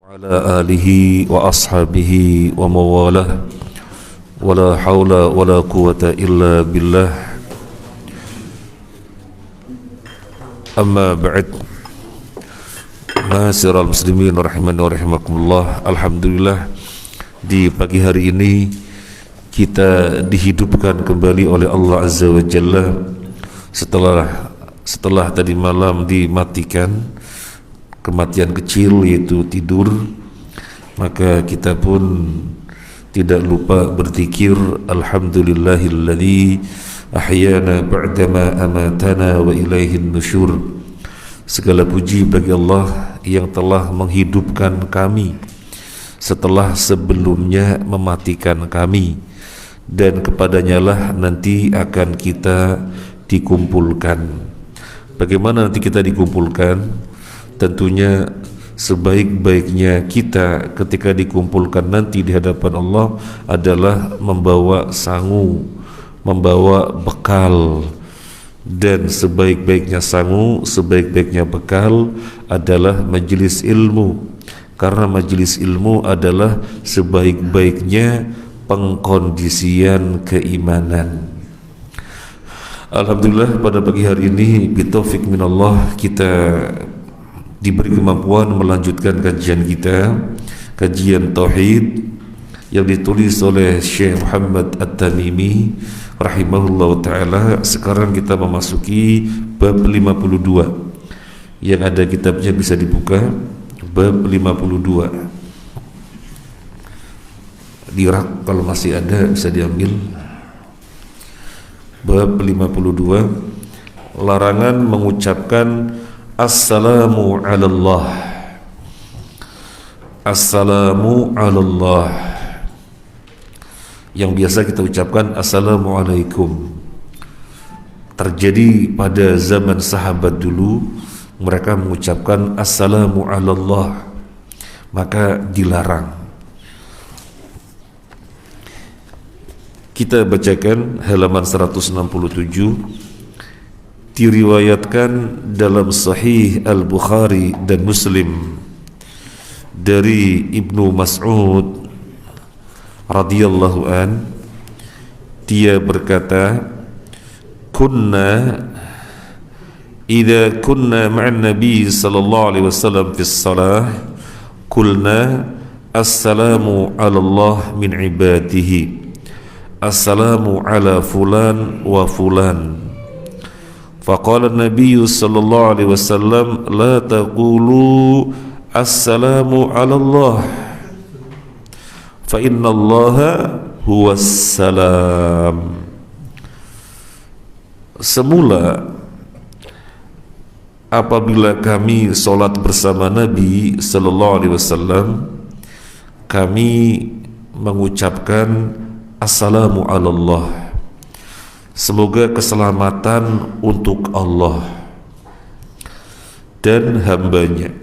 Ala alihi wa ashabihi wa mawalah wala hawla wala quwata illa billah. Amma ba'd. Masiral muslimin rahimani wa rahimakumullah. Alhamdulillah, di pagi hari ini kita dihidupkan kembali oleh Allah Azza wa Jalla setelah tadi malam dimatikan kematian kecil, yaitu tidur. Maka kita pun tidak lupa berzikir, alhamdulillahilladzi ahyana ba'dama amatana wa ilaihin nusyur. Segala puji bagi Allah yang telah menghidupkan kami setelah sebelumnya mematikan kami, dan kepadanya lah nanti akan kita dikumpulkan. Bagaimana nanti kita dikumpulkan? Tentunya sebaik-baiknya kita ketika dikumpulkan nanti di hadapan Allah adalah membawa sangu, membawa bekal. Dan sebaik-baiknya sangu, sebaik-baiknya bekal adalah majelis ilmu, karena majelis ilmu adalah sebaik-baiknya pengkondisian keimanan. Alhamdulillah, pada pagi hari ini bitaufik minallah kita diberi kemampuan melanjutkan kajian kita, kajian tauhid yang ditulis oleh Syekh Muhammad At-Tamimi rahimahullah ta'ala. Sekarang kita memasuki bab 52. Yang ada kitabnya bisa dibuka, bab 52 di rak, kalau masih ada bisa diambil. Bab 52, larangan mengucapkan Assalamu ala Allah. Assalamu ala Allah, yang biasa kita ucapkan Assalamualaikum. Terjadi pada zaman sahabat dulu, mereka mengucapkan Assalamu ala Allah, maka dilarang. Kita bacakan halaman 167. Diriwayatkan dalam Sahih Al-Bukhari dan Muslim dari Ibnu Mas'ud radhiyallahu an, dia berkata, idza kunna ma'an nabi sallallahu alaihi wasallam fi shalah qulna assalamu ala Allah min ibadihi, assalamu ala fulan wa fulan. Faqala an-nabiy sallallahu alaihi wasallam la taqulu assalamu ala Allah fa inna Allaha huwas salam. Semula apabila kami salat bersama Nabi sallallahu alaihi wasallam, kami mengucapkan assalamu ala Allah, semoga keselamatan untuk Allah dan hambanya.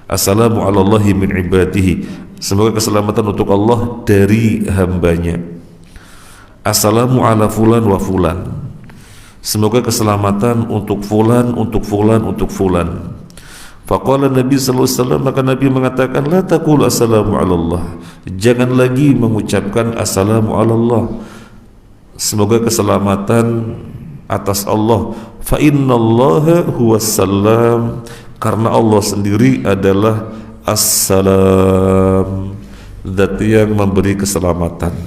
Assalamu ala Allahi min ibadihi, semoga keselamatan untuk Allah dari hambanya. Assalamu ala fulan wa fulan, semoga keselamatan untuk fulan, untuk fulan, untuk fulan. Faqala Nabi sallallahu alaihi wasallam, maka Nabi mengatakan, la taqul assalamu ala Allah, jangan lagi mengucapkan assalamu ala Allah, semoga keselamatan atas Allah. Fa innallaha huwas salam, karena Allah sendiri adalah as-salam, zat yang memberi keselamatan.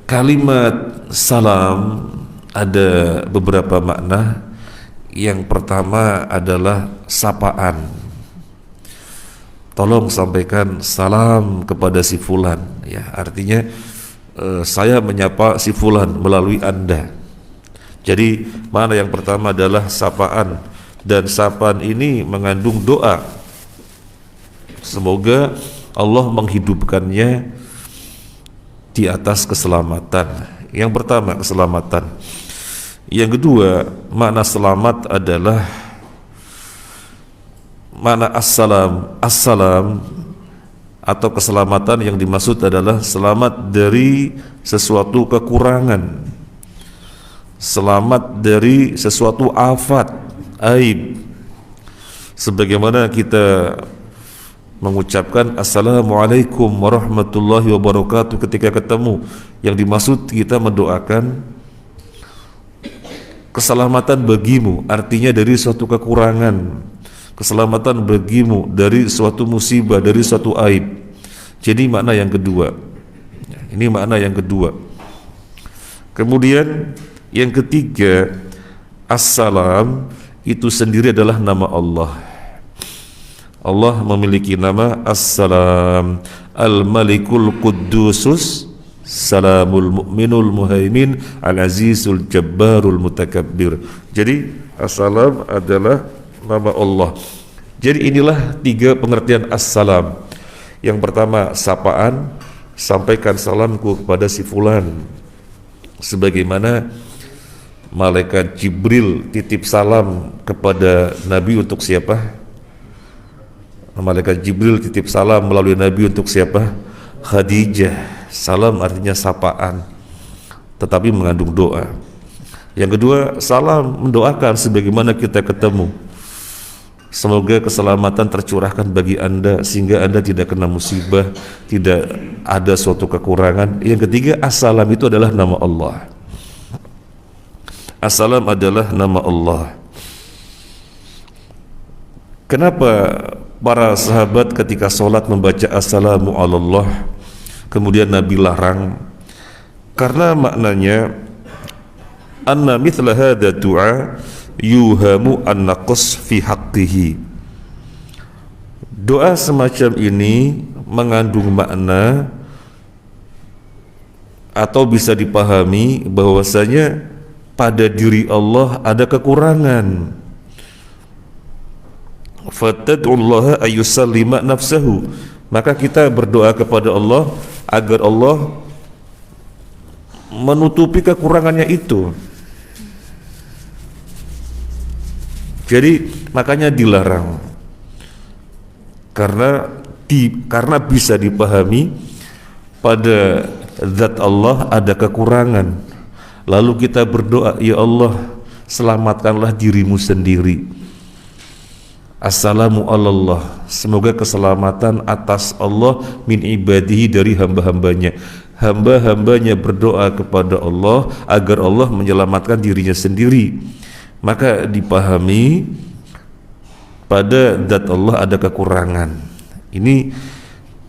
Kalimat salam ada beberapa makna. Yang pertama adalah sapaan. Tolong sampaikan salam kepada si fulan, ya, artinya saya menyapa si fulan melalui Anda. Jadi mana yang pertama adalah sapaan, dan sapaan ini mengandung doa, semoga Allah menghidupkannya di atas keselamatan. Yang pertama keselamatan. Yang kedua, makna selamat adalah makna assalam. Assalam atau keselamatan yang dimaksud adalah selamat dari sesuatu kekurangan, selamat dari sesuatu afat, aib, sebagaimana kita mengucapkan Assalamualaikum warahmatullahi wabarakatuh ketika ketemu. Yang dimaksud kita mendoakan keselamatan bagimu, artinya dari suatu kekurangan, keselamatan bagimu dari suatu musibah, dari suatu aib. Jadi makna yang kedua. Ini makna yang kedua. Kemudian yang ketiga, Assalam itu sendiri adalah nama Allah. Allah memiliki nama As-Salam, Al-Malikul Quddusus, Salamul Mu'minul Muhaimin, Al-Azizul Jabbarul Mutakabbir. Jadi As-Salam adalah nama Allah. Jadi inilah tiga pengertian As-Salam. Yang pertama, sapaan, sampaikan salamku kepada si fulan, sebagaimana malaikat Jibril titip salam kepada Nabi untuk siapa? Malaikat Jibril titip salam melalui Nabi untuk siapa? Khadijah. Salam artinya sapaan, tetapi mengandung doa. Yang kedua, salam mendoakan sebagaimana kita ketemu. Semoga keselamatan tercurahkan bagi Anda sehingga Anda tidak kena musibah, tidak ada suatu kekurangan. Yang ketiga, Assalam itu adalah nama Allah. Assalam adalah nama Allah. Kenapa para sahabat ketika sholat membaca Assalamu alallah, kemudian Nabi larang? Karena maknanya anna mithla hadha du'a yuhamu an naqs fi haqqihi. Doa semacam ini mengandung makna atau bisa dipahami bahwasanya pada diri Allah ada kekurangan. Fatad'ullaha ayyusallima nafsahu, maka kita berdoa kepada Allah agar Allah menutupi kekurangannya itu. Jadi makanya dilarang, karena bisa dipahami pada zat Allah ada kekurangan. Lalu kita berdoa, ya Allah, selamatkanlah dirimu sendiri. Assalamu alallah, semoga keselamatan atas Allah min ibadihi, dari hamba-hambanya. Hamba-hambanya berdoa kepada Allah agar Allah menyelamatkan dirinya sendiri. Maka dipahami pada zat Allah ada kekurangan. Ini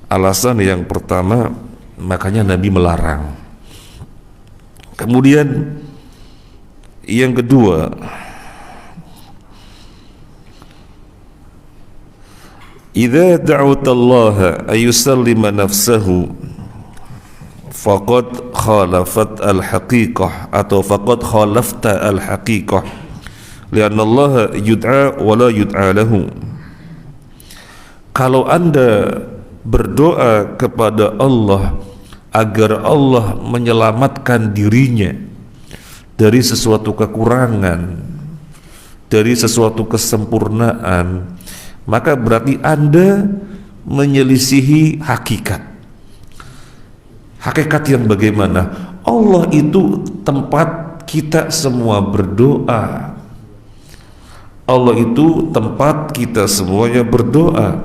alasan yang pertama, makanya Nabi melarang. Kemudian yang kedua, idza da'utallaha ayusallima nafsahu faqad khalafat al-haqiqah atau faqad khalafta al-haqiqah lianna Allah yud'a wa la yud'a lahu. Kalau Anda berdoa kepada Allah agar Allah menyelamatkan dirinya dari sesuatu kekurangan, dari sesuatu kesempurnaan, maka berarti Anda menyelisihi hakikat. Hakikat yang bagaimana? Allah itu tempat kita semua berdoa. Allah itu tempat kita semuanya berdoa,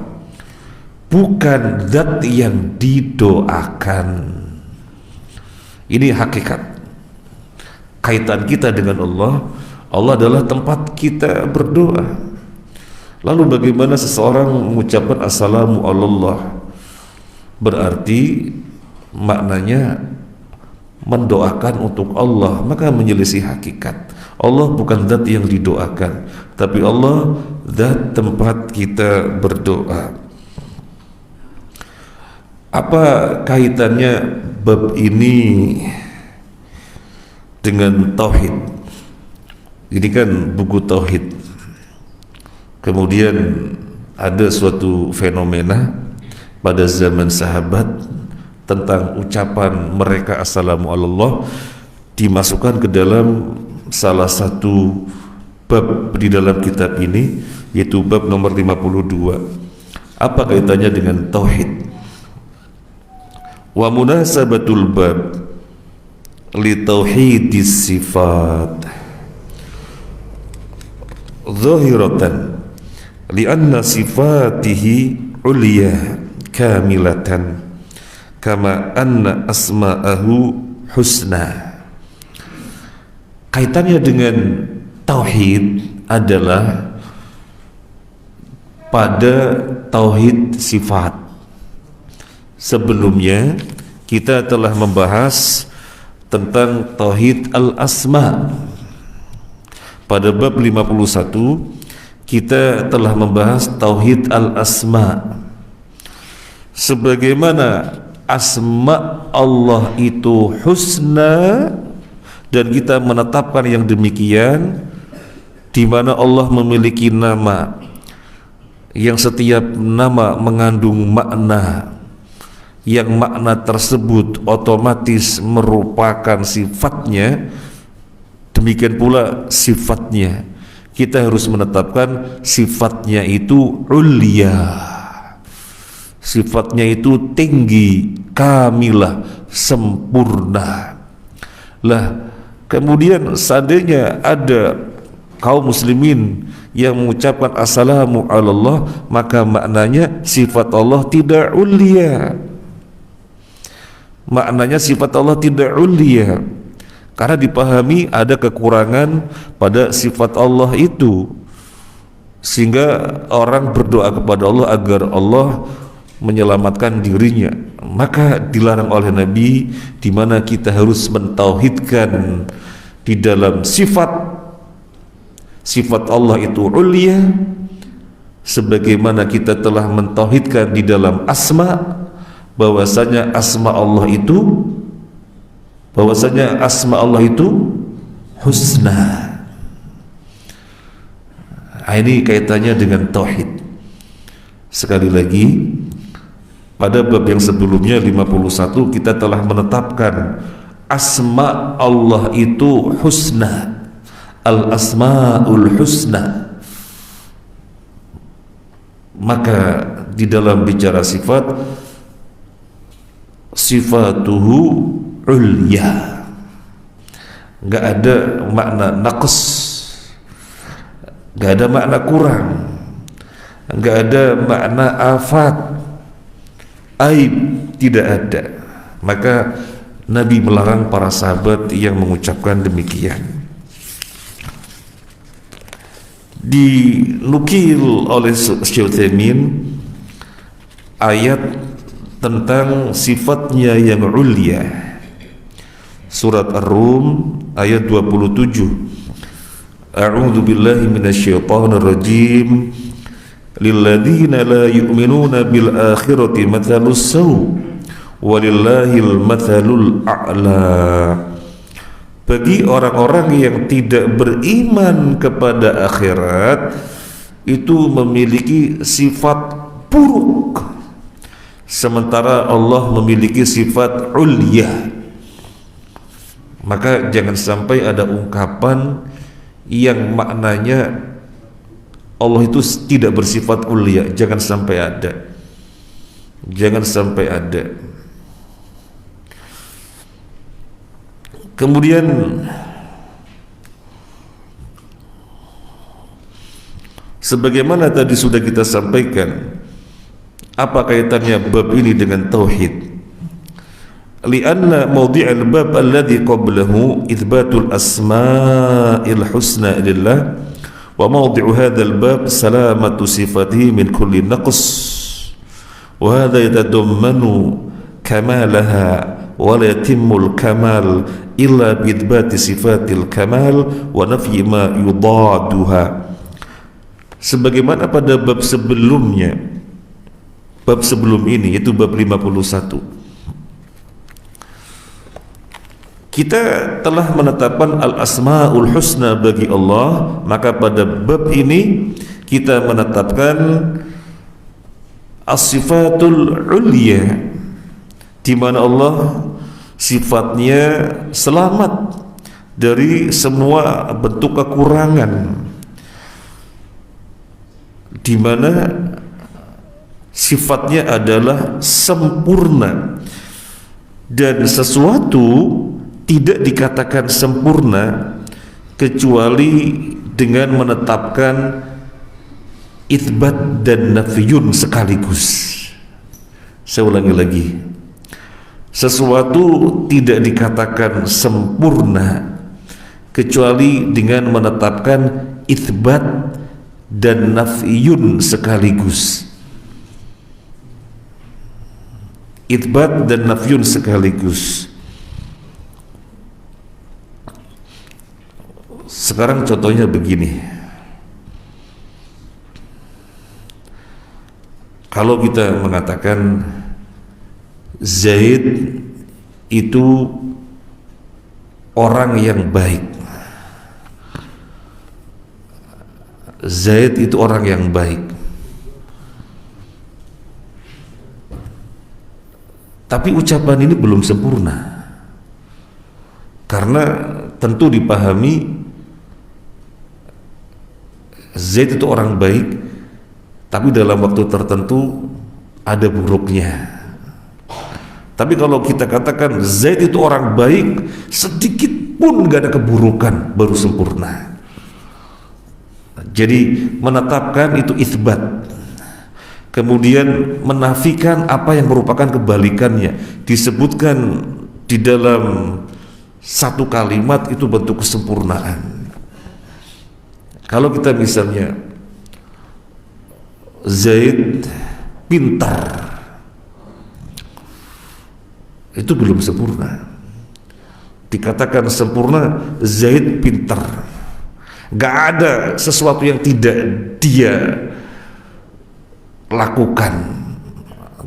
bukan zat yang didoakan. Ini hakikat. Kaitan kita dengan Allah, Allah adalah tempat kita berdoa. Lalu bagaimana seseorang mengucapkan Assalamu alallah? Berarti maknanya mendoakan untuk Allah, maka menyelisih hakikat. Allah bukan zat yang didoakan, tapi Allah zat tempat kita berdoa. Apa kaitannya bab ini dengan tauhid? Ini kan buku tauhid. Kemudian ada suatu fenomena pada zaman sahabat tentang ucapan mereka Assalamu alallah dimasukkan ke dalam salah satu bab di dalam kitab ini, yaitu bab nomor 52. Apa kaitannya dengan tauhid? Wa munasabatul bab li tauhidis sifat zahiratan lianna sifatihi ulya kamilatan kama anna asma'ahu husna. Kaitannya dengan tauhid adalah pada tauhid sifat. Sebelumnya kita telah membahas tentang tauhid al-asma. Pada bab 51 kita telah membahas tauhid al-asma. Sebagaimana asma Allah itu husna dan kita menetapkan yang demikian, di mana Allah memiliki nama yang setiap nama mengandung makna, yang makna tersebut otomatis merupakan sifatnya. Demikian pula sifatnya, kita harus menetapkan sifatnya itu ulya, sifatnya itu tinggi, kamilah, sempurna. Lah, kemudian seandainya ada kaum muslimin yang mengucapkan assalamu ala Allah, maka maknanya sifat Allah tidak ulya, maknanya sifat Allah tidak ulya, karena dipahami ada kekurangan pada sifat Allah itu, sehingga orang berdoa kepada Allah agar Allah menyelamatkan dirinya. Maka dilarang oleh Nabi, di mana kita harus mentauhidkan di dalam sifat Allah itu ulya, sebagaimana kita telah mentauhidkan di dalam asma, bahwasanya asma Allah itu husna. Ini kaitannya dengan tauhid. Sekali lagi, pada bab yang sebelumnya 51 kita telah menetapkan asma Allah itu husna, al-asmaul husna. Maka di dalam bicara sifat, sifatuhu ulya, nggak ada makna naqs, nggak ada makna kurang, nggak ada makna afat, aib, tidak ada. Maka Nabi melarang para sahabat yang mengucapkan demikian. Dinukil oleh Syekh Utsaimin ayat tentang sifatnya yang ulya, surat Ar-Rum ayat 27. A'udzu billahi minasyaitonir rajim. Lilladzina la yu'minuna bil akhirati mathalus saw walillahil mathalul a'la. Bagi orang-orang yang tidak beriman kepada akhirat, itu memiliki sifat buruk, sementara Allah memiliki sifat ulya. Maka jangan sampai ada ungkapan yang maknanya Allah itu tidak bersifat ulya. Jangan sampai ada. Jangan sampai ada. Kemudian sebagaimana tadi sudah kita sampaikan, apa kaitannya bab ini dengan tauhid? Lianna mawdi'al bab alladhi qablahu itsbatul asma'il husna lillah, wa mawdi'u hadzal bab salamatu sifatihi min kulli naqs, wa hadha yatadammanu kamalaha wa la yatimmul kamal illa bi itsbati sifatil kamal wa nafyi ma yudaduha. Sebagaimana pada bab sebelumnya, bab sebelum ini, yaitu bab 51, kita telah menetapkan al-asma'ul husna bagi Allah. Maka pada bab ini kita menetapkan as-sifatul ulya, di mana Allah sifatnya selamat dari semua bentuk kekurangan, di mana sifatnya adalah sempurna, dan sesuatu tidak dikatakan sempurna kecuali dengan menetapkan itsbat dan nafyun sekaligus. Saya ulangi lagi, sesuatu tidak dikatakan sempurna kecuali dengan menetapkan itsbat dan nafyun sekaligus. Itsbat dan nafyun sekaligus. Sekarang contohnya begini, kalau kita mengatakan Zaid itu orang yang baik, Zaid itu orang yang baik, tapi ucapan ini belum sempurna, karena tentu dipahami Zaid itu orang baik, tapi dalam waktu tertentu ada buruknya. Tapi kalau kita katakan Zaid itu orang baik, sedikit pun gak ada keburukan, baru sempurna. Jadi menetapkan itu itsbat, kemudian menafikan apa yang merupakan kebalikannya, disebutkan di dalam satu kalimat, itu bentuk kesempurnaan. Kalau kita misalnya Zaid pintar, itu belum sempurna. Dikatakan sempurna, Zaid pintar, gak ada sesuatu yang tidak dia lakukan,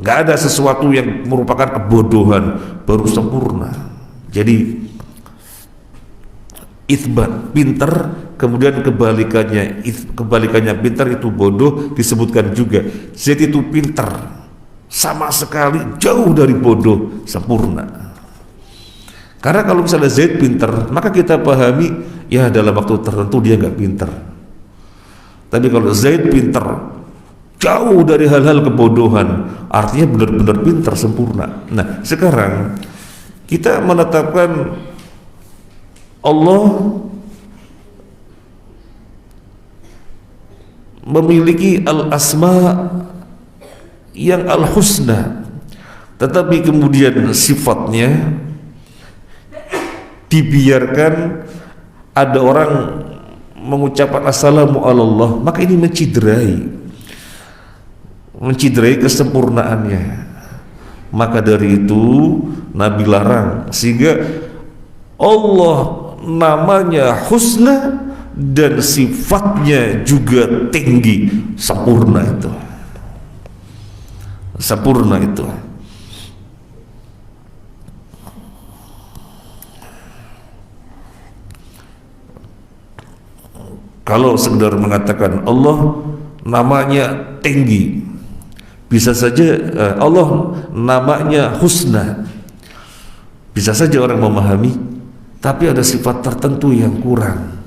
gak ada sesuatu yang merupakan kebodohan, baru sempurna. Jadi itsbat pintar, kemudian kebalikannya pintar itu bodoh, disebutkan juga Zaid itu pintar, sama sekali jauh dari bodoh, sempurna. Karena kalau misalnya Zaid pintar, maka kita pahami ya dalam waktu tertentu dia nggak pintar. Tapi kalau Zaid pintar, jauh dari hal-hal kebodohan, artinya benar-benar pintar, sempurna. Nah, sekarang kita menetapkan Allah memiliki al-asma yang al-husna, tetapi kemudian sifatnya dibiarkan ada orang mengucapkan assalamu alallah, maka ini menciderai kesempurnaannya. Maka dari itu Nabi larang, sehingga Allah namanya husna dan sifatnya juga tinggi, sempurna itu, sempurna itu. Kalau sekedar mengatakan Allah namanya tinggi, bisa saja Allah namanya husna, bisa saja orang memahami, tapi ada sifat tertentu yang kurang.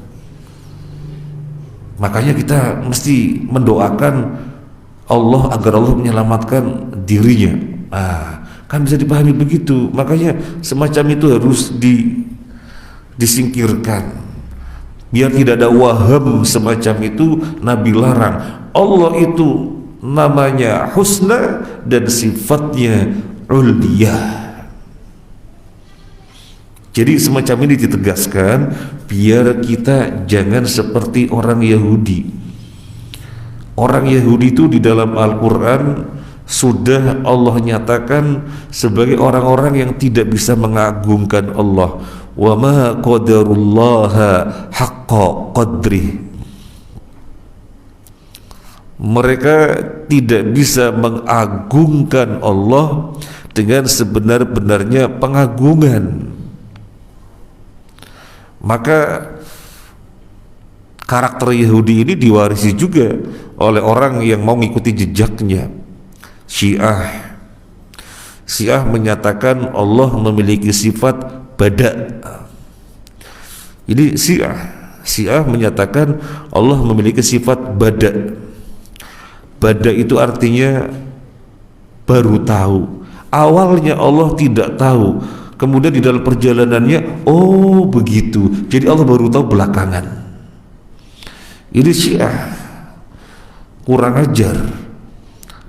Makanya kita mesti mendoakan Allah agar Allah menyelamatkan dirinya. Kan bisa dipahami begitu. Makanya semacam itu harus disingkirkan, biar tidak ada waham semacam itu. Nabi larang. Allah itu namanya husna dan sifatnya uliyah. Jadi semacam ini ditegaskan biar kita jangan seperti orang Yahudi. Orang Yahudi itu di dalam Al-Quran sudah Allah nyatakan sebagai orang-orang yang tidak bisa mengagungkan Allah. Wa ma qadarullaha haqqa qadrih. Mereka tidak bisa mengagungkan Allah dengan sebenar-benarnya pengagungan. Maka karakter Yahudi ini diwarisi juga oleh orang yang mau mengikuti jejaknya. Syiah menyatakan Allah memiliki sifat bada. Jadi Syiah menyatakan Allah memiliki sifat bada. Bada itu artinya baru tahu. Awalnya Allah tidak tahu, kemudian di dalam perjalanannya, oh begitu, jadi Allah baru tahu belakangan. Ini Syiah. kurang ajar.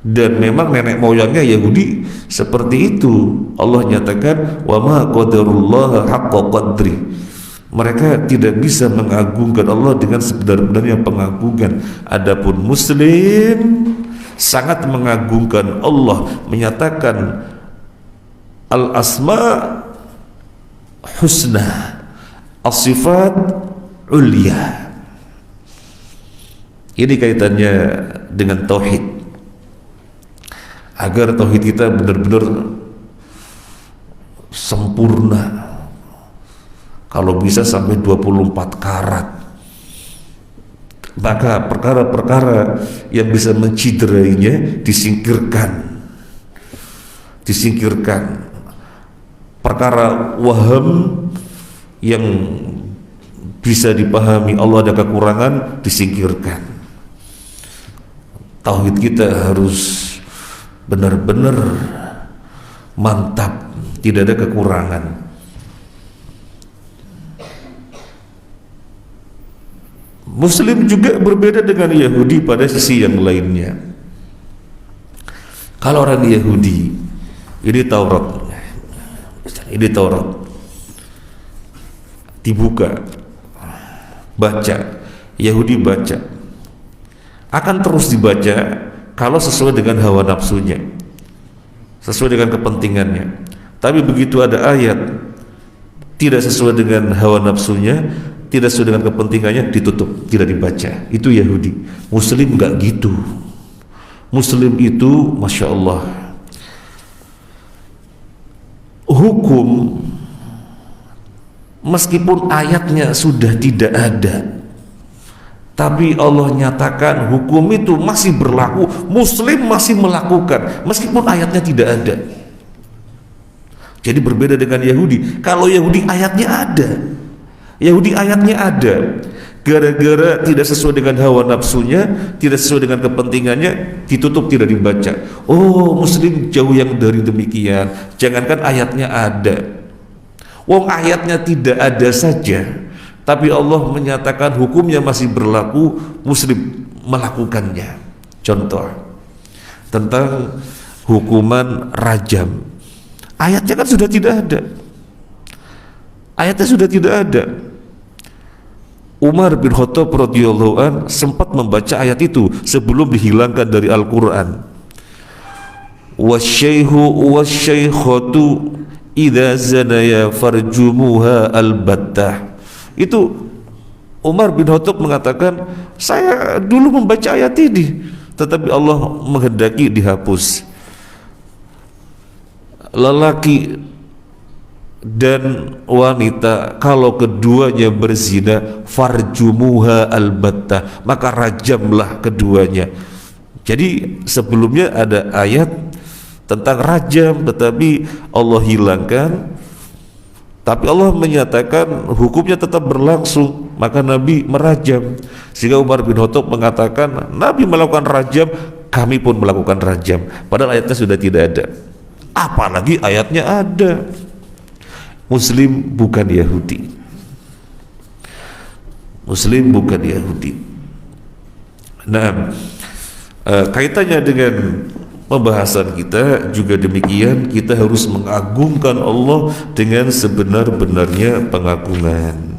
Dan memang nenek moyangnya Yahudi seperti itu. Allah nyatakan wa ma qadarullah haqqa qadri. Mereka tidak bisa mengagungkan Allah dengan sebenar-benarnya pengagungan. Adapun Muslim sangat mengagungkan Allah, menyatakan al-asma husna, as-sifat ulia. Ini kaitannya dengan tauhid. Agar tauhid kita benar-benar sempurna, kalau bisa sampai 24 karat, maka perkara-perkara yang bisa menciderainya disingkirkan. Perkara waham yang bisa dipahami Allah ada kekurangan disingkirkan. Tauhid kita harus benar-benar mantap, tidak ada kekurangan. Muslim juga berbeda dengan Yahudi pada sisi yang lainnya. Kalau orang Yahudi, ini Taurat, dibuka, baca, Yahudi baca, akan terus dibaca kalau sesuai dengan hawa nafsunya, sesuai dengan kepentingannya. Tapi begitu ada ayat tidak sesuai dengan hawa nafsunya, tidak sesuai dengan kepentingannya, ditutup, tidak dibaca. Itu Yahudi. Muslim enggak gitu. Muslim itu Masya Allah, hukum meskipun ayatnya sudah tidak ada, tapi Allah nyatakan hukum itu masih berlaku, Muslim masih melakukan meskipun ayatnya tidak ada. Jadi berbeda dengan Yahudi. Kalau Yahudi ayatnya ada, gara-gara tidak sesuai dengan hawa nafsunya, tidak sesuai dengan kepentingannya, ditutup, tidak dibaca. Oh, Muslim jauh yang dari demikian. Jangankan ayatnya ada, wong ayatnya tidak ada saja, tapi Allah menyatakan hukumnya masih berlaku, Muslim melakukannya. Contoh tentang hukuman rajam, ayatnya kan sudah tidak ada. Umar bin Khattab radhiyallahu an sempat membaca ayat itu sebelum dihilangkan dari Al-Quran. Wasyaikhu wasyaikhatu idza zanaya farjumuha albattah. Itu Umar bin Khattab mengatakan, saya dulu membaca ayat ini, tetapi Allah menghendaki dihapus. Lelaki dan wanita kalau keduanya berzina, farjumuha albattah, maka rajamlah keduanya. Jadi sebelumnya ada ayat tentang rajam, tetapi Allah hilangkan. Tapi Allah menyatakan hukumnya tetap berlangsung, maka Nabi merajam. Sehingga Umar bin Khattab mengatakan, Nabi melakukan rajam, kami pun melakukan rajam. Padahal ayatnya sudah tidak ada, apalagi ayatnya ada. Muslim bukan Yahudi. Nah, kaitannya dengan pembahasan kita juga demikian, kita harus mengagungkan Allah dengan sebenar-benarnya pengagungan.